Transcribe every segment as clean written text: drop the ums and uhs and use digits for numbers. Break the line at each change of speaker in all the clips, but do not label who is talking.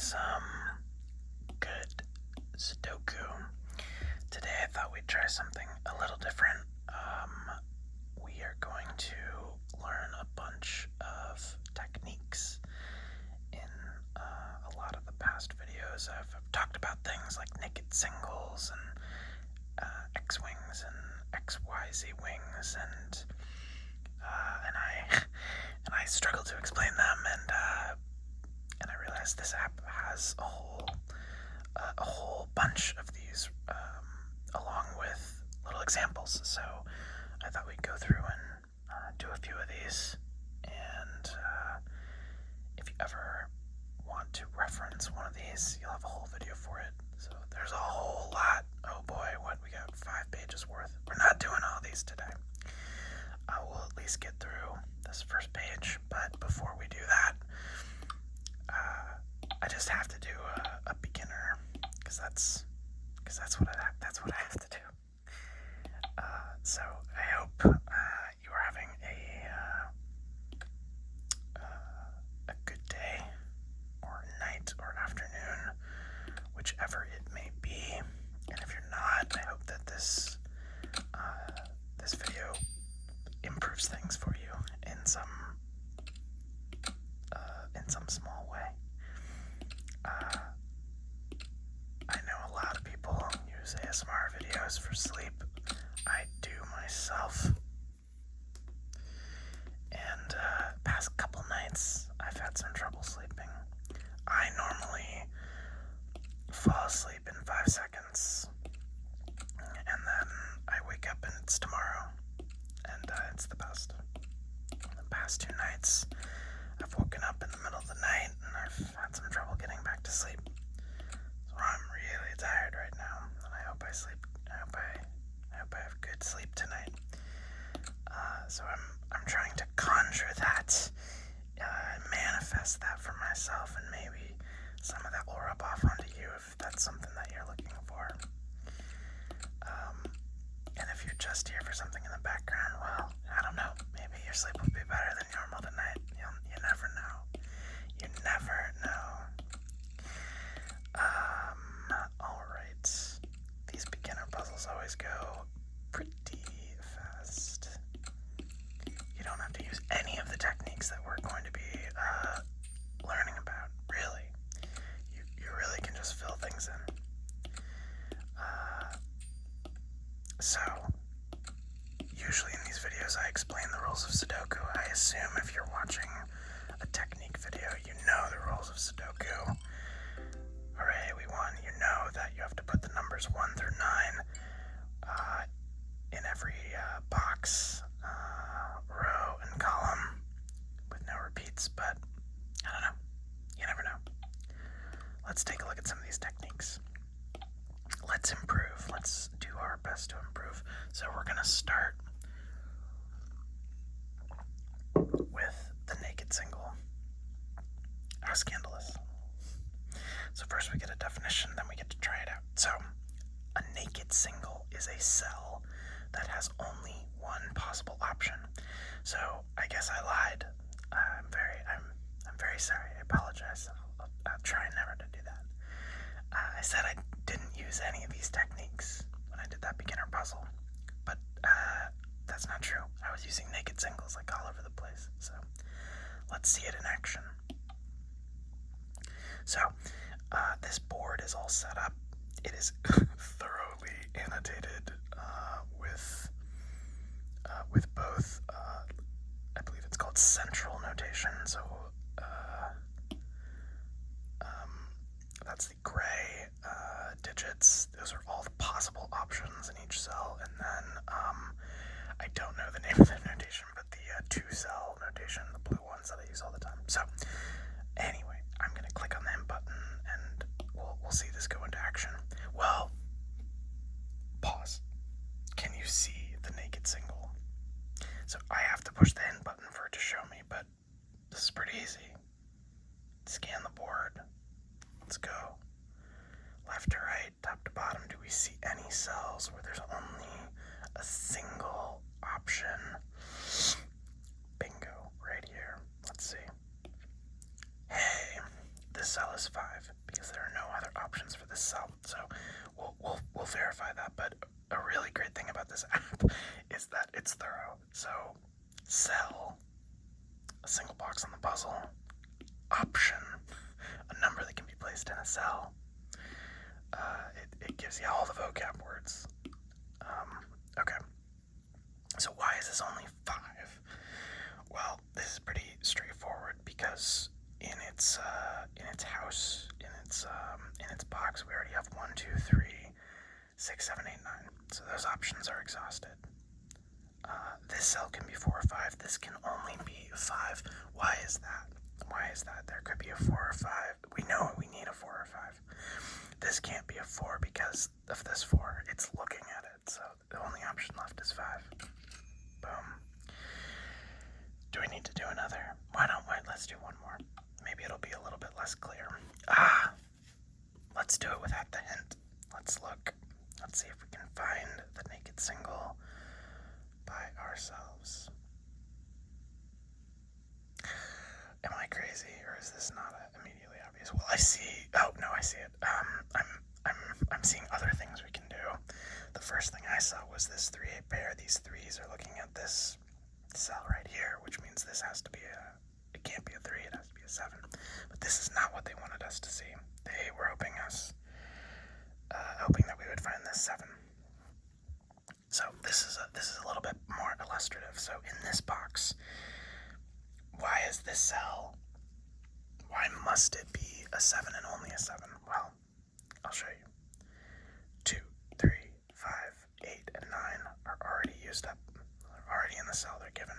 some good Sudoku. Today I thought we'd try something a little different. We are going to learn a bunch of techniques. In a lot of the past videos, I've talked about things like naked singles and X-wings and XYZ wings, and I struggled to explain them, and I realized this app has a whole bunch of these, along with little examples. So I thought we'd go through and do a few of these. And if you ever want to reference one of these, you'll have a whole video for it. So there's a whole lot. Oh boy, we got 5 pages worth. We're not doing all these today. I will at least get through this first page, but before we do that, I just have to do a beginner, because that's what I have to do. So I hope you are having a good day, or night, or afternoon, whichever it may be. And if you're not, I hope that this video improves things for you in some small way. I know a lot of people use ASMR videos for sleep. I do myself. And past couple nights, I've had some trouble sleeping. I normally fall asleep in 5 seconds, and then I wake up and it's tomorrow, and it's the best. The past 2 nights, I've woken up in the middle of the night, and I've had some trouble getting back to sleep. So I'm really tired right now, and I hope I sleep. I hope I have good sleep tonight. So I'm trying to conjure that, manifest that for myself, and maybe some of that will rub off onto you if that's something that you're looking for. And if you're just here for something in the background, well, I don't know. Maybe your sleep will be better than normal tonight. You never know. You never know. Alright. These beginner puzzles always go pretty fast. You don't have to use any of the techniques that we're going to be learning about, really. You really can just fill things in. So, usually in these videos I explain the rules of Sudoku. I assume if you're watching a technique video, you know the rules of Sudoku. Hooray, we won. You know that you have to put the numbers 1 through 9 in every box, row, and column, with no repeats, but I don't know. You never know. Let's take a look at some of these techniques. Let's improve. Let's do our best to improve. So we're going to start with the naked single. How scandalous. So first we get a definition, then we get to try it out. So a naked single is a cell that has only one possible option. So I guess I lied. I'm very sorry. I apologize. I'll try never to do that. I said I didn't use any of these techniques when I did that beginner puzzle, but that's not true. I was using naked singles like all over the place. So let's see it in action. So this board is all set up. It is thoroughly annotated with both, I believe it's called central notation. So that's the gray digits. Those are all the possible options in each cell. And then I don't know the name of the notation, but the 2-cell notation, the blue ones that I use all the time. So anyway, I'm going to click on the M button, and we'll see this go into action. Well, pause. Can you see the naked single? So I have to push the N button for it to show me, but this is pretty easy. Scan the board. Let's go. Left to right, top to bottom. Do we see any cells where there's only a single option? Bingo, right here. Let's see. Hey, this cell is 5 because there are no other options for this cell. So we'll verify that. But a really great thing about this app is that it's thorough. So cell, a single box on the puzzle, option, a number that can be placed in a cell. It gives you all the vocab words. Okay. So why is this only 5? Well, this is pretty straightforward because in its house, in its box, we already have 1, 2, 3, 6, 7, 8, 9. So those options are exhausted. This cell can be 4 or 5. This can only be 5. Why is that? Why is that? There could be a 4 or 5. We know we need a 4 or 5. This can't be a 4 because of this 4. It's looking at it. So the only option left is 5. Boom. Do we need to do another? Why don't we? Let's do one more. Maybe it'll be a little bit less clear. Let's do it without the hint. Let's look. Let's see if we can find the naked single by ourselves. Am I crazy, or is this not immediately obvious? Well, I see. Oh no, I see it. I'm seeing other things we can do. The first thing I saw was this 3-8 pair. These 3s are looking at this cell right here, which means this has to be it can't be a 3, it has to be a 7. But this is not what they wanted us to see. They were hoping that we would find this 7. So this is a little bit more illustrative. So in this box, why is this cell? Why must it be a 7 and only a 7? Well, I'll show you. 2, 3, 5, 8, and 9 are already used up. They're already in the cell they're given.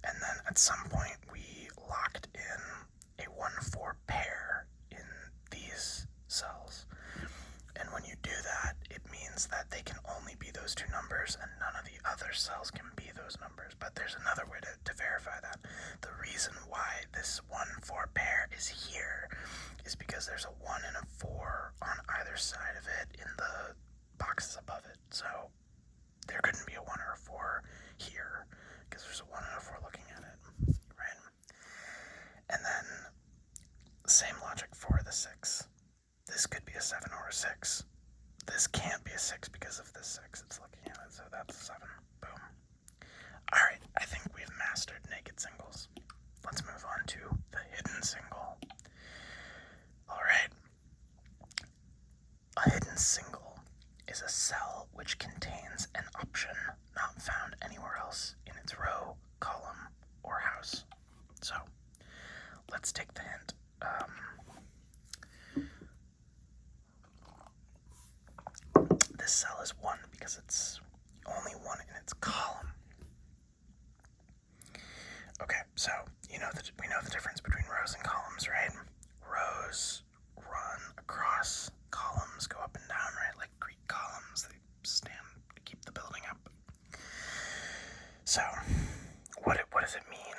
And then at some point we locked in a 1-4 pair in these cells. And when you do that, it means that they can only be those 2 numbers and none of the other cells can be those numbers. But there's another way to verify that. The reason why this 1-4 pair is here is because there's a 1 and a 4 on either side of it in the boxes above it. So there couldn't be a 1 or a 4 here because there's a 1 and a 4 looking at it, right? And then same logic for the 6. This could be a 7 or a 6. This can't be a 6 because of this 6 it's looking at it, so that's a 7. Boom. Alright, I think we've mastered naked singles. Let's move on to the hidden single. Alright. A hidden single is a cell which contains an option not found anywhere else in its row, column, or house. So, let's take the hint. This cell is 1 because it's only 1 in its column. Okay, so we know the difference between rows and columns, right? Rows run across, columns go up and down, right? Like Greek columns, they stand to keep the building up. So, what does it mean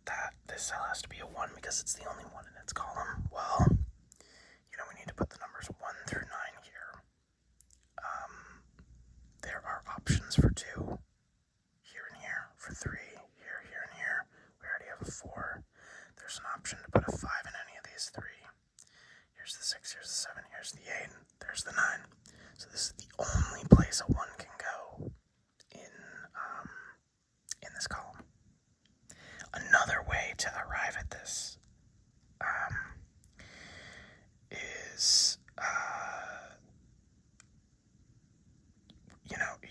that this cell has to be a 1 because it's the only 1 in its column? Well, we need to put the numbers 1 through 9 here. There are options for 2, here and here, for 3, here, here, and here. We already have a 4. There's an option to put a 5 in any of these 3. Here's the 6, here's the 7, here's the 8, there's the 9. So this is the only place a 1 can go in this column. Another way to arrive at this is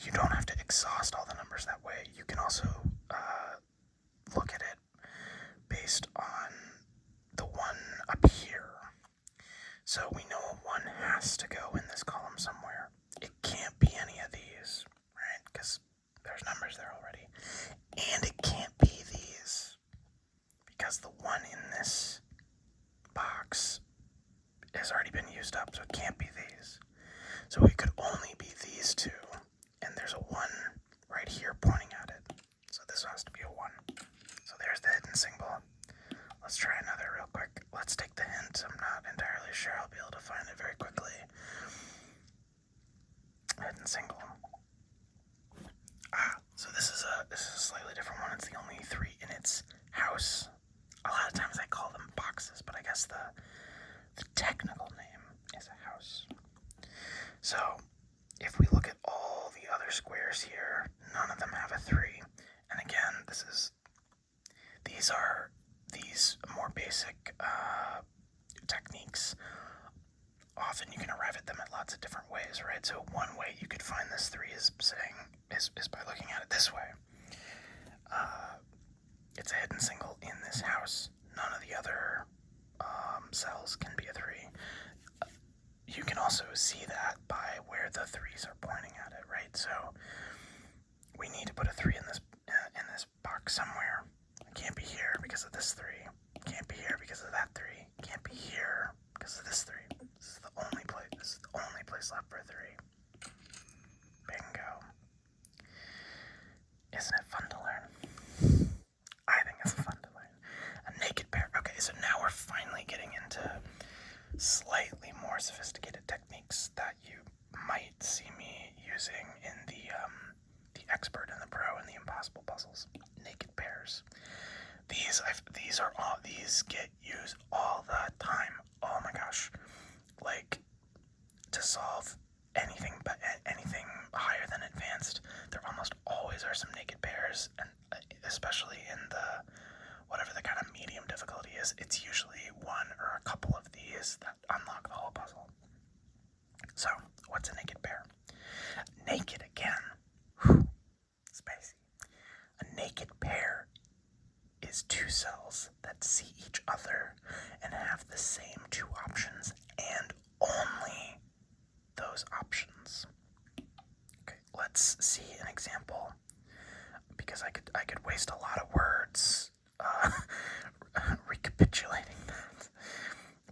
you don't have to exhaust all the numbers that way. You can also look at it based on the 1 up here. So we know a 1 has to go in this column somewhere. It can't be any of these, right? Because there's numbers there already. And it can't be these because the 1 in this box has already been used up, so it can't be these. So it could only be these 2. And there's a 1 right here pointing at it. So this has to be a 1. So there's the hidden single. Let's try another real quick. Let's take the hint. I'm not entirely sure I'll be able to find it very quickly. Hidden single. So this is a slightly different one. It's the only 3 in its house. A lot of times I call them boxes, but I guess the techniques, often you can arrive at them at lots of different ways, right? So one way you could find this 3 is by looking at it this way. It's a hidden single in this house. None of the other cells can be a 3. You can also see that by where the 3s are pointing at it, right? So we need to put a 3 in this box somewhere. It can't be here because of this 3. Can't be here because of that 3. Can't be here because of this 3. This is the only place left for a 3. Bingo. Isn't it fun to learn? I think it's fun to learn. A naked pair. Okay, so now we're finally getting into slightly more sophisticated techniques that you might see me using in the expert and the pro and the impossible puzzles. Naked pairs. These get used all the time. Oh my gosh. Like, to solve anything higher than advanced, there almost always are some naked pairs, and especially in the whatever the kind of medium difficulty is, it's usually one or a couple of these that unlock the whole puzzle. So, what's a naked pair? Naked again. Whew, spicy. A naked pair is 2 cells that see each other and have the same 2 options and only those options. Okay, let's see an example, because I could waste a lot of words recapitulating that,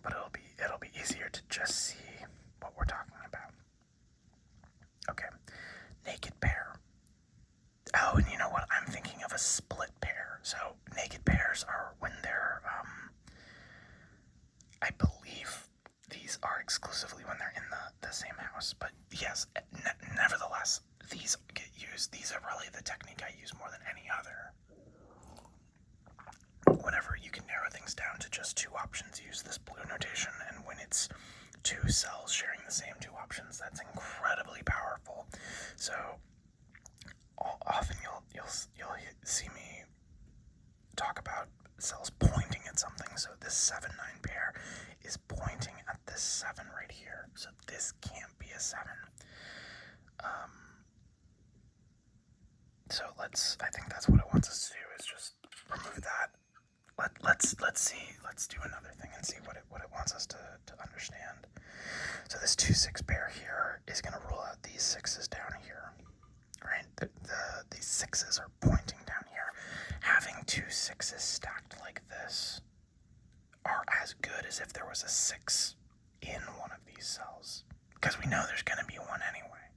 but it'll be easier to just see what we're talking about. Okay, naked pair. Oh, and you know what? I'm thinking of a split pair. So naked pairs are when they're, I believe these are exclusively when they're in the same house. But yes, nevertheless, these get used. These are probably the technique I use more than any other. Whenever you can narrow things down to just 2 options, use this blue notation. And when it's 2 cells sharing the same 2 options, that's incredibly powerful. So often you'll see me talk about cells pointing at something. So this 7-9 pair is pointing at this 7 right here. So this can't be a 7. So I think that's what it wants us to do, is just remove that. Let's do another thing and see what it wants us to understand. So this 2-6 pair here is going to rule out these 6s down here, right? These 6s are pointing down here. Having 2 6s stacked like this are as good as if there was a 6 in one of these cells, because we know there's going to be one anyway.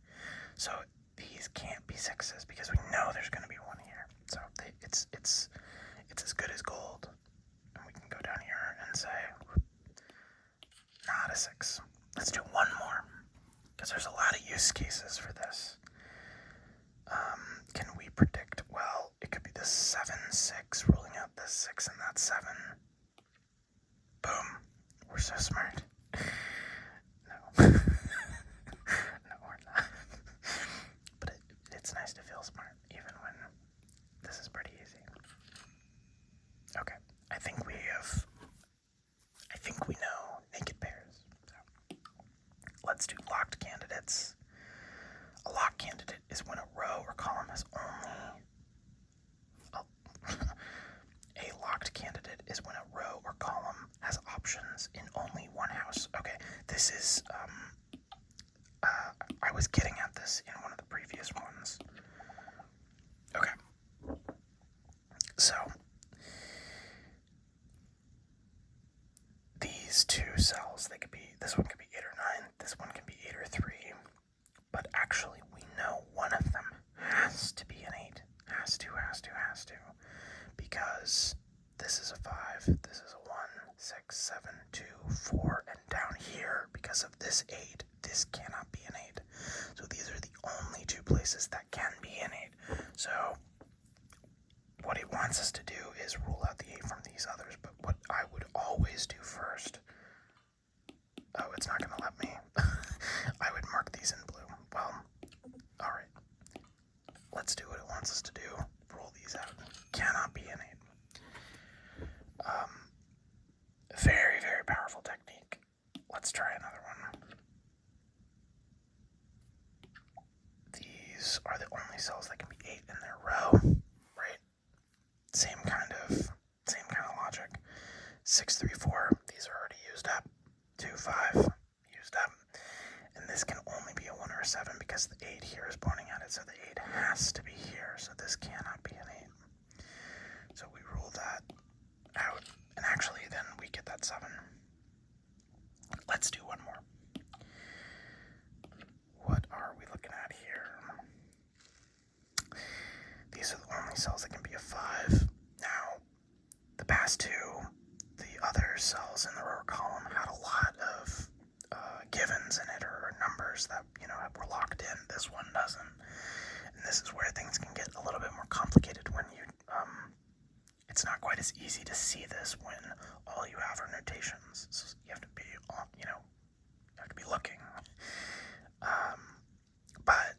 So these can't be 6s because we know there's going to be one here. So it's as good as gold. And we can go down here and say, not a 6. Let's do one more, because there's a lot of use cases for this. Can we predict? Well, it could be the 7-6 ruling out this 6 and that 7. Boom. We're so smart. No. No, we're not. But it's nice to feel smart, even when this is pretty easy. Okay, I think we know naked pairs. So let's do locked candidates. A locked candidate is when a row or column has only... A locked candidate is when a row or column has options in only one house. Okay, this is... I was getting at this in one of the previous ones. Okay. So, these 2 cells, this one could be 8 or 9, this one can be 8 or 3, but actually we know one of them has to be an 8. Has to, because this is a 5, this is a 1, 6, 7, 2, 4, and down here, because of this 8, this cannot be an 8. So these are the only 2 places that can be an 8. So what it wants us to do is rule out the 8 from these others, but what I would always do first... Oh, it's not going to let me. I would mark these in blue. Well, alright. Let's do what it wants us to do. Rule these out. Cannot be an 8. 6, 3, 4, these are already used up. 2, 5, used up. And this can only be a 1 or a 7 because the 8 here is pointing at it, so the 8 has to be here, so this cannot be an 8. So we rule that out, and actually then we get that 7. Let's do one more. What are we looking at here? These are the only cells that can be a 5. Now, the past two, the other cells in the row or column had a lot of givens in it, or numbers that, were locked in. This one doesn't. And this is where things can get a little bit more complicated when you, it's not quite as easy to see this when all you have are notations. So you have to be, you have to be looking. But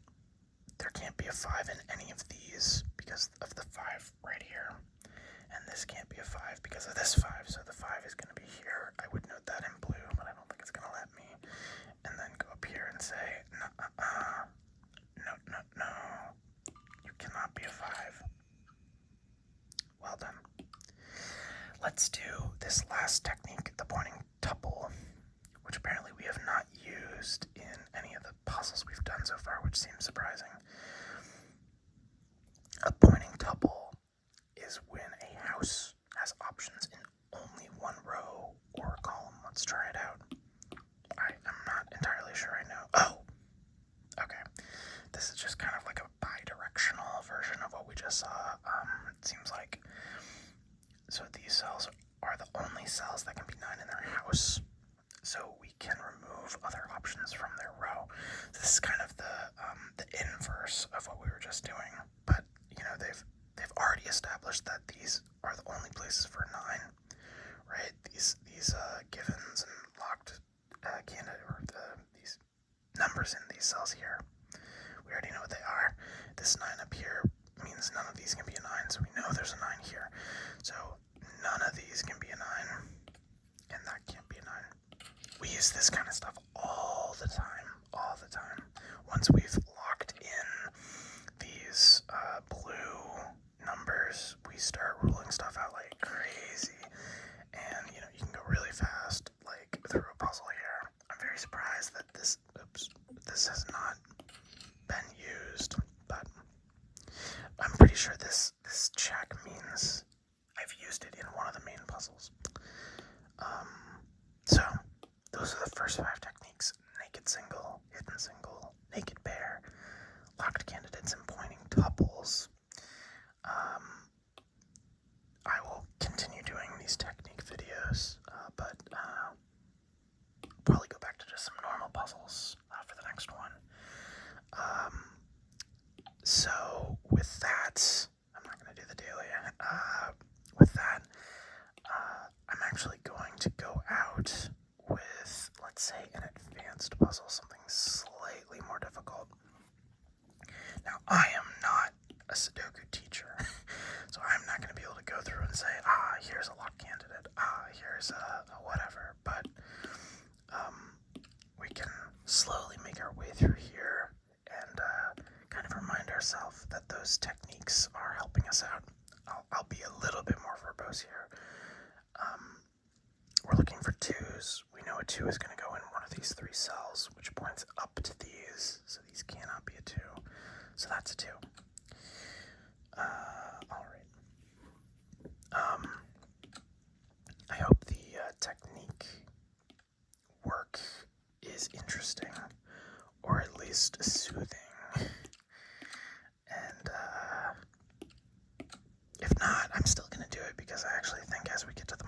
there can't be a 5 in any of these because of the 5 right here. And this can't be a 5 because of this 5, so the 5 is going to be here. I would note that in blue, but I don't think it's going to let me. And then go up here and say, no, you cannot be a 5. Well done. Let's do this last technique, the pointing tuple, which apparently we have not used in any of the puzzles we've done so far, which seems surprising. A pointing tuple is when a house has options in only one row or column. Let's try it out. I'm not entirely sure I know. Oh! Okay. This is just kind of like a bi-directional version of what we just saw. It seems like. So these cells are the only cells that can be 9 in their house. So we can remove other options from their row. This is kind of the inverse of what we were just doing. But, they've already established that these are the only places for 9, right? These givens and locked candidate, or these numbers in these cells here. We already know what they are. This 9 up here means none of these can be a 9, so we know there's a 9 here. So none of these can be a 9, and that can't be a 9. We use this kind of stuff all the time. Once we've locked in these blue numbers, we start ruling stuff out like crazy. And, you can go really fast, like through a puzzle here. I'm very surprised that this has not been used, but I'm pretty sure this check means I've used it in one of the main puzzles. So those are the first 5 techniques: naked single, hidden single, naked pair, locked candidates, and pointing tuples. I will continue doing these technique videos, but probably go back to just some normal puzzles for the next one. So with that, I'm not going to do the daily. With that, I'm actually going to go out with, let's say, an advanced puzzle, something slightly more difficult. Now, I am not a Sudoku teacher, so I'm not going to be able to go through and say, here's a lock candidate, here's a whatever, but we can slowly make our way through here and kind of remind ourselves that those techniques are helping us out. I'll be a little bit more verbose here. We're looking for 2s. We know a 2 is going to go in one of these 3 cells, which points up to these, so these cannot be a 2. So that's a 2. Alright. I hope the technique work is interesting, or at least soothing. And if not, I'm still going to do it because I actually think as we get to the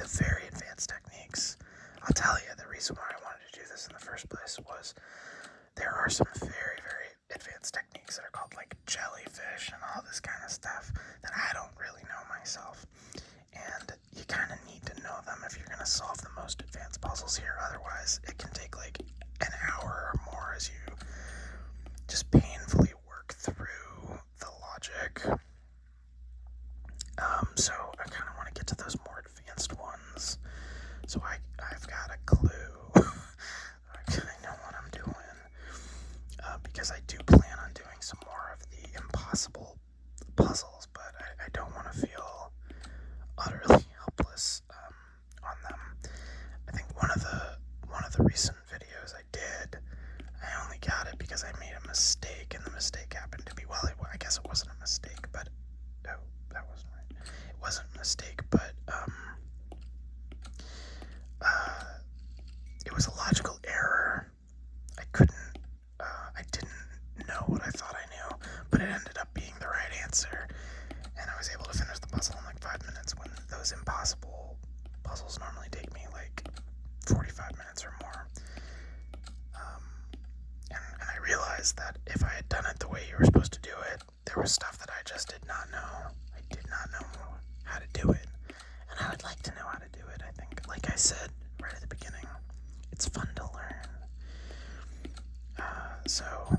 very advanced techniques, I'll tell you the reason why I wanted to do this in the first place was there are some very, very advanced techniques that are called like jellyfish and all this kind of stuff that I don't really know myself. And you kind of need to know them if you're going to solve the most advanced puzzles here. Otherwise, it can take like an hour or more as you just painfully work through the logic. So I kind of want to get to those more advanced ones. So I've got a clue. I know what I'm doing. Because I do plan on doing some more of the impossible puzzles, but I don't want to feel utterly helpless mistake, but it was a logical error. I didn't know what I thought I knew, but it ended up being the right answer, and I was able to finish the puzzle in like 5 minutes when those impossible puzzles normally take me like 45 minutes or more. And I realized that if I had done it the way you were supposed to do it, there was stuff that I just did not know. I did not know how to do it, and I would like to know how to do it. I think, like I said right at the beginning, it's fun to learn. So